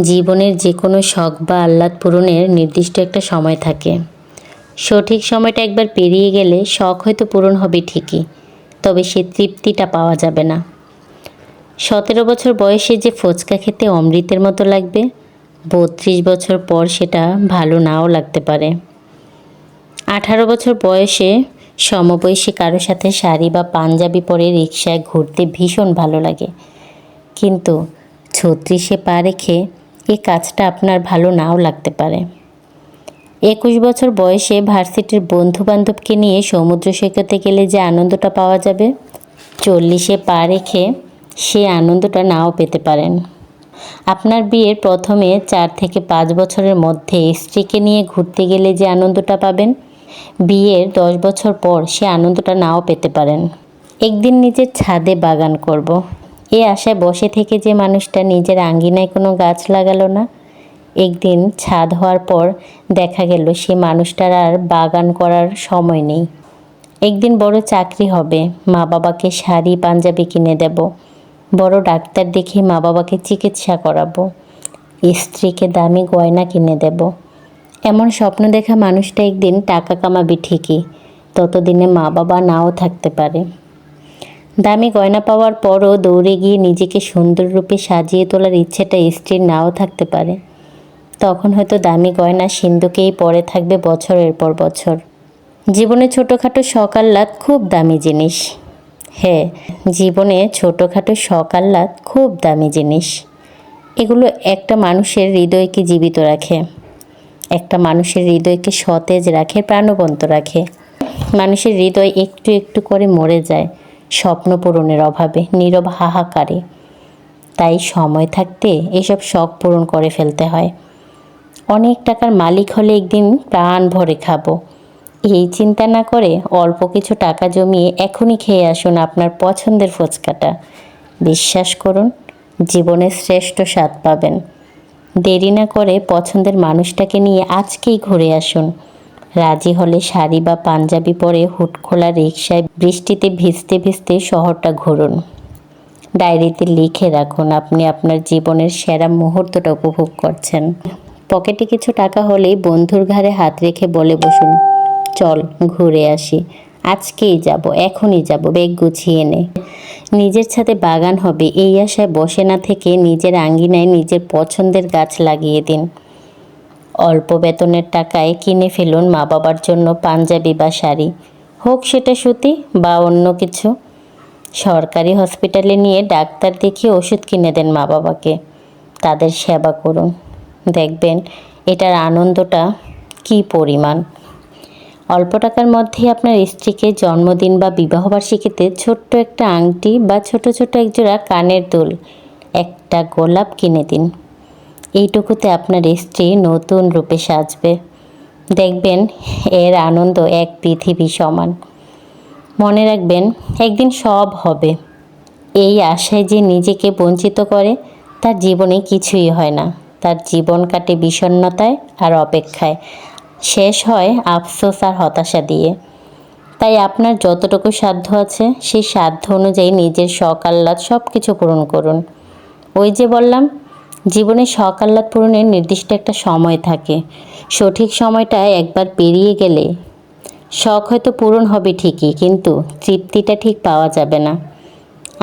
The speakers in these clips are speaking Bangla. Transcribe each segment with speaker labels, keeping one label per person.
Speaker 1: জীবনের যে কোনো শখ বা আহ্লাদ পূরণের নির্দিষ্ট একটা সময় থাকে। সঠিক সময়টা একবার পেরিয়ে গেলে শখ হয়তো পূরণ হবে ঠিকই, তবে সে তৃপ্তিটা পাওয়া যাবে না। 17 বছর বয়সে যে ফুচকা খেতে অমৃতের মতো লাগবে, 32 বছর পর সেটা ভালো নাও লাগতে পারে। 18 বছর বয়সে সমবয়সী কারো সাথে শাড়ি বা পাঞ্জাবি পরে রিকশায় ঘুরতে ভীষণ ভালো লাগে, কিন্তু 36-এ পা রেখে এই কাজটা আপনার ভালো নাও লাগতে পারে। 21 বছর বয়সে ভার্সিটির বন্ধুবান্ধবকে নিয়ে সমুদ্র সৈকতে গেলে যে আনন্দটা পাওয়া যাবে, 40-এ পা রেখে সে আনন্দটা নাও পেতে পারেন। আপনার বিয়ের প্রথমে 4 থেকে 5 বছরের মধ্যে স্ত্রীকে নিয়ে ঘুরতে গেলে যে আনন্দটা পাবেন, বিয়ের 10 বছর পর সে আনন্দটা নাও পেতে পারেন। একদিন নিজের ছাদে বাগান করব, এই আশায় বসে থেকে যে মানুষটা নিজের আঙ্গিনায় কোনো গাছ লাগালো না, একদিন ছাদ হওয়ার পর দেখা গেল সে মানুষটার আর বাগান করার সময় নেই। একদিন বড় চাকরি হবে, মা বাবাকে শাড়ি পাঞ্জাবি কিনে দেব, বড় ডাক্তার দেখে মা বাবাকে চিকিৎসা করাবো, স্ত্রীকে দামি গয়না কিনে দেব। এমন স্বপ্ন দেখা মানুষটা একদিন টাকা কামাবে ঠিকই, ততদিনে মা বাবা নাও থাকতে পারে। দামি গয়না পাওয়ার পরও দৌড়ে গিয়ে নিজেকে সুন্দর রূপে সাজিয়ে তোলার ইচ্ছেটা স্ত্রীর নাও থাকতে পারে। তখন হয়তো দামি গয়না সিন্ধুকেই পড়ে থাকবে বছরের পর বছর। জীবনে ছোটোখাটো শখ আহ্লাদ খুব দামি জিনিস। হ্যাঁ, জীবনে ছোটোখাটো শখ আহ্লাদ খুব দামি জিনিস। এগুলো একটা মানুষের হৃদয়কে জীবিত রাখে, একটা মানুষের হৃদয়কে সতেজ রাখে, প্রাণবন্ত রাখে। মানুষের হৃদয় একটু একটু করে মরে যায় স্বপ্ন পূরণের অভাবে, নীরব হাহাকারে। তাই সময় থাকতে এসব শখ পূরণ করে ফেলতে হয়। অনেক টাকার মালিক হলে একদিন প্রাণ ভরে খাবো, এই চিন্তা না করে অল্প কিছু টাকা জমিয়ে এখনই খেয়ে আসুন আপনার পছন্দের ফুচকাটা। বিশ্বাস করুন, জীবনের শ্রেষ্ঠ স্বাদ পাবেন। দেরি না করে পছন্দের মানুষটাকে নিয়ে আজকেই ঘুরে আসুন। রাজি হলে শাড়ি বা পাঞ্জাবি পরে হুটখোলা রিকশায় বৃষ্টিতে ভিজতে ভিজতে শহরটা ঘুরুন। ডায়েরিতে লিখে রাখুন আপনি আপনার জীবনের সেরা মুহূর্তটা উপভোগ করছেন। পকেটে কিছু টাকা হলেই বন্ধুর ঘাড়ে হাত রেখে বলে বসুন, চল ঘুরে আসি, আজকেই যাব, এখনই যাব, ব্যাগ গুছিয়ে নে। নিজের ছাদে বাগান হবে এই আশায় বসে না থেকে নিজের আঙ্গিনায় নিজের পছন্দের গাছ লাগিয়ে দিন। অল্প বেতনের টাকায় কিনে ফেলুন মা বাবার জন্য পাঞ্জাবি বা শাড়ি, হোক সেটা সুতি বা অন্য কিছু। সরকারি হসপিটালে নিয়ে ডাক্তার দেখিয়ে ওষুধ কিনে দেন মা বাবাকে, তাদের সেবা করুন। দেখবেন এটার আনন্দটা কী পরিমাণ। অল্প টাকার মধ্যেই আপনার স্ত্রীকে জন্মদিন বা বিবাহবার্ষিকীতে ছোট্ট একটা আংটি বা ছোট ছোট একজোড়া কানের দুল, একটা গোলাপ কিনে দিন। এইটুকুতে আপনার স্ত্রী নতুন রূপে সাজবে। দেখবেন এর আনন্দ এক পৃথিবী সমান। মনে রাখবেন, একদিন সব হবে। এই আশায় যে নিজেকে বঞ্চিত করে তার জীবনে কিছুই হয় না। তার জীবন কাটে বিষণ্ণতায় আর অপেক্ষায়, শেষ হয় আফসোস আর হতাশা দিয়ে। তাই আপনার যতটুকু সাধ্য আছে সেই সাধ্য অনুযায়ী নিজের শখ আহ্লাদ সব কিছু পূরণ করুন। ওই যে বললাম, জীবনে শখ আহ্লাদ পূরণের নির্দিষ্ট একটা সময় থাকে। সঠিক সময়টা একবার পেরিয়ে গেলে শখ হয়তো পূরণ হবে ঠিকই, কিন্তু তৃপ্তিটা ঠিক পাওয়া যাবে না।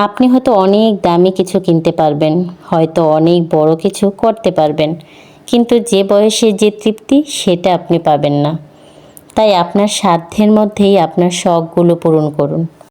Speaker 1: আপনি হয়তো অনেক দামি কিছু কিনতে পারবেন, হয়তো অনেক বড় কিছু করতে পারবেন, কিন্তু যে বয়সে যে তৃপ্তি সেটা আপনি পাবেন না। তাই আপনার সাধ্যের মধ্যেই আপনার শখগুলো পূরণ করুন।